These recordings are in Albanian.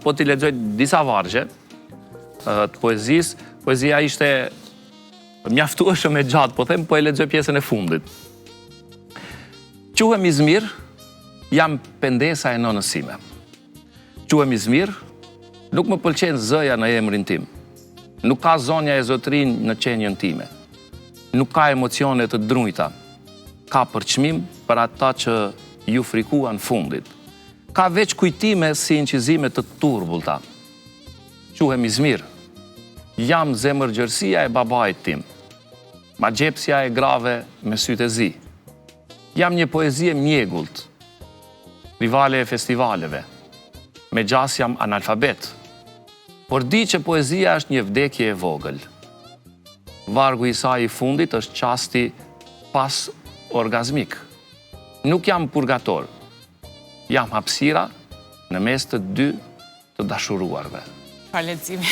po t'i lexoj disa vargje të poezisë. Poezia ishte mjaftueshëm e gjatë, po them, po e lexoj pjesën e fundit. Quhem Izmir, jam pendesa e nonës sime. Quhem Izmir, nuk më pëlqen zëja në emrin tim. Nuk ka zonja e zotrin në qenjën time. Nuk ka emocione të drujta. Ka përçmim për ata që ju frikuan fundit. Ka veç kujtime si incizime të turbullta. Quhem Izmir, jam zemërgjërsia e babait tim. Ma gjepsja e grave me sytë e zi. Jam një poezie mjegullt, rivale e festivaleve. Me gjas jam analfabet. Por di që poezia është një vdekje e vogël. Vargu i saj i fundit është qasti pas orgazmik. Nuk jam purgator. Jam hapësira në mes të dy të dashuruarve. Pa leximi.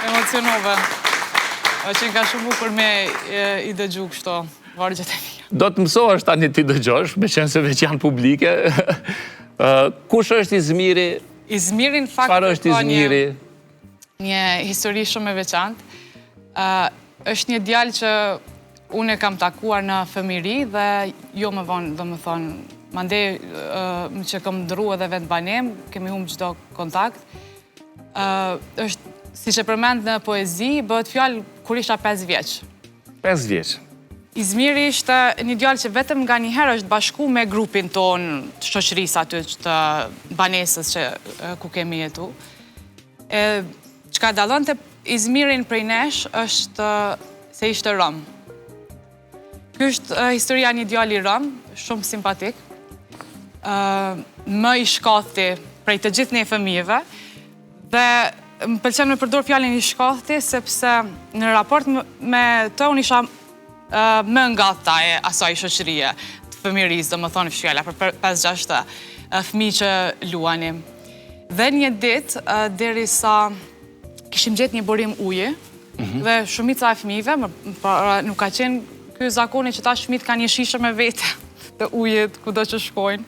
Emocionove. Që nga shumë bukur me i dëgju kështo vargjet e mia. Do të mësohesh tani ti dëgjosh, me qenë se veç janë publike. Kush është Izmiri? Izmiri në fakt Çfarë është Izmiri? Një histori shumë e veçantë. Është një djalë që unë e kam takuar në fëmijëri dhe jo më vonë, domethënë, mandej që kam ndrua edhe vetë banem, kemi humbur çdo kontakt. Është, siç e përmend në poezi, bëhet fjalë kur isha 5 vjeç. 5 vjeç. Izmiri ishte një djalë që vetëm nga një herë është bashku me grupin ton të shoqërisë aty të banesës ku kemi jetu. Çka dallonte Izmirin prej nesh është se ishte rom. Ky është historia një djali rom, shumë simpatik. Më i shkathti prej të gjithë ne fëmijëve dhe më pëlqen me përdor fjalën i shkathti sepse në raport me të unë isha më nga ta e asaj shoqërie të fëmijërisë, domethënë fjala për 5-6 fëmijë që luanim. Dhe një ditë derisa kishim gjetë një burim uji dhe shumica e fëmijëve, nuk ka qenë ky zakoni që ta fëmijët kanë një shishe me vete të ujit kudo që shkojnë.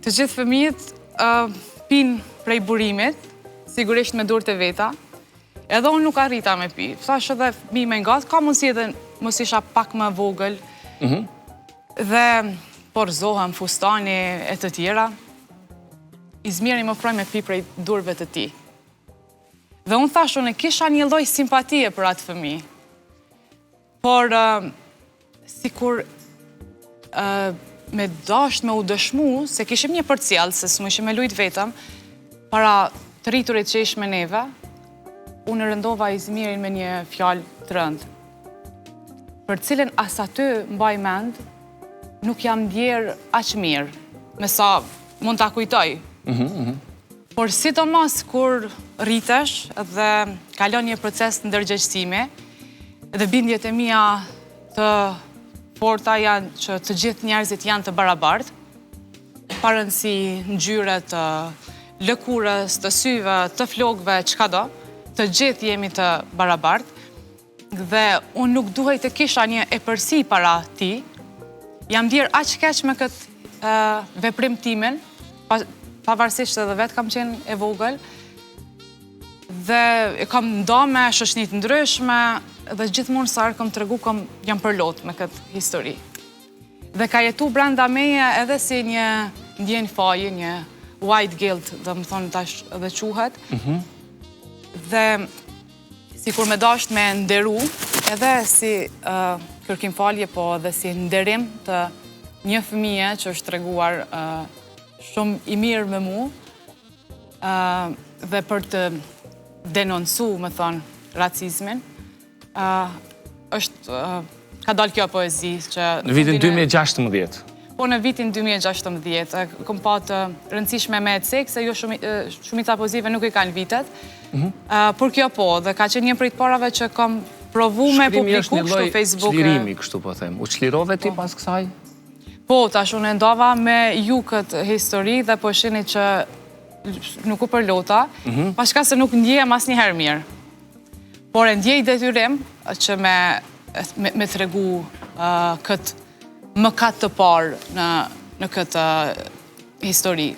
Të gjithë fëmijët pinë prej burimit, sigurisht me durët e veta. Edhe unë nuk arrita me pi. Thash edhe fëmijë me ngat, ka mundësi edhe mos isha pak më vogël. Dhe porzohem, fustani e të tjera. Izmiri më ofroi me pi prej durëve të tij. Dhe unë thash, unë kisha një lloj simpatie për atë fëmijë. Por sikur me dasht me u dëshmu se kishim një përcjell se s'më ishim me lujt vetëm para të rriturit që ish me neve. Unë rëndova Izmirin me një fjalë të rëndë, për cilën as aty mbaj mend, nuk jam ndjerë aq mirë, me sa mund ta kujtoj. Por sidomos kur rritesh dhe kalon një proces të ndërgjegjësimi, dhe bindjet e mia të forta janë që të gjithë njerëzit janë të barabartë, pa rëndësi ngjyre të lëkurës, të syve, të flokëve, çka do. Të gjithë jemi të barabartë dhe unë nuk duhej të kisha një epërsi para ti. Jam ndjerë aq keq me këtë veprim timin, pavarësisht edhe vetë kam qenë e vogël dhe e kam nda me shoqëni të ndryshme dhe gjithmonë sa herë kam tregu jam përlot me këtë histori. Dhe ka jetu brenda meje edhe si një ndjenjë faji, një white guilt, dhe më thonë tash edhe quhet. Dhe si kur me dasht me nderu, edhe si kërkim falje, po edhe si nderim të një fëmije që është treguar shumë i mirë me mu, dhe për të denoncu, me thonë, racizmin, është ka dalë kjo poezi që... Në vitin 2016. Po në vitin 2016, kom patë rëndësishme me cek, se jo shumica poezive nuk i kanë vitet, por kjo po, dhe ka qenë një prit parave që kam provu me publiku kështu Facebook. Shkrimi është një lloj çlirimi, kështu po them. U çlirove ti pas kësaj? Po, tash unë ndova me ju këtë histori dhe po shihni që nuk u përlota, pashka se nuk ndjehem asnjëherë mirë. Por e ndjej detyrim që me tregu këtë mëkat të parë në këtë histori.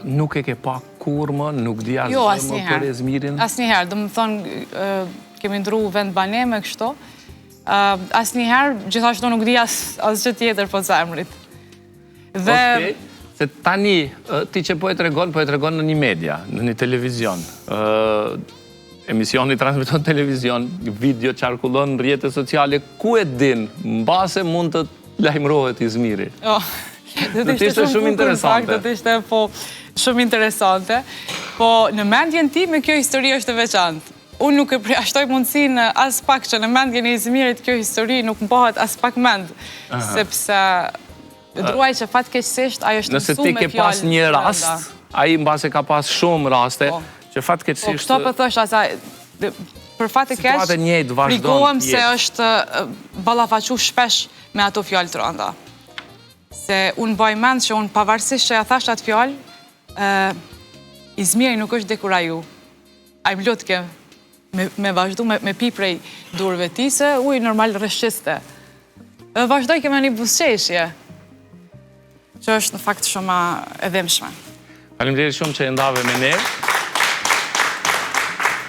Nuk e ke pa kur më, nuk di asgjë më për Izmirin? Asnjëherë, do më thonë, kemi ndru vend baneme kështu, asnjëherë, gjithashtu nuk di asgjë tjetër po të emrit. Okej, se tani, ti që po e tregon në një media, në një televizion. Emisioni transmeton televizion, video qarkullon në rrjetet sociale, ku e din, mbase mund të lajmërohet Izmiri? Do të ishte shumë interesante. Do të ishte shumë interesante, po në mendjen time kjo histori është e veçantë. Unë nuk e përjashtoj mundësinë as pak që në mendjen e Izmirit kjo histori nuk mbohet as pak mend, sepse druaj që fatkeqësisht ajo është mësuar me fjalë. Nëse ti ke pas një rast, ai mbase ka pas shumë raste që fatkeqësisht. Kto po thosh asaj, për fat të keq, frigohem se është ballafaqu shpesh me ato fjalë të rënda. Se unë baj mend që unë pavarësisht që ja thash atë fjalë, Izmiri nuk është dekuraju. Ai më lutke me vazhdu me pi prej durve ti se ujë normal rreshqiste. Vazhdoj keme një buzëqeshje, që është në fakt shumë e dhemshme. Faleminderit shumë që e ndave me ne.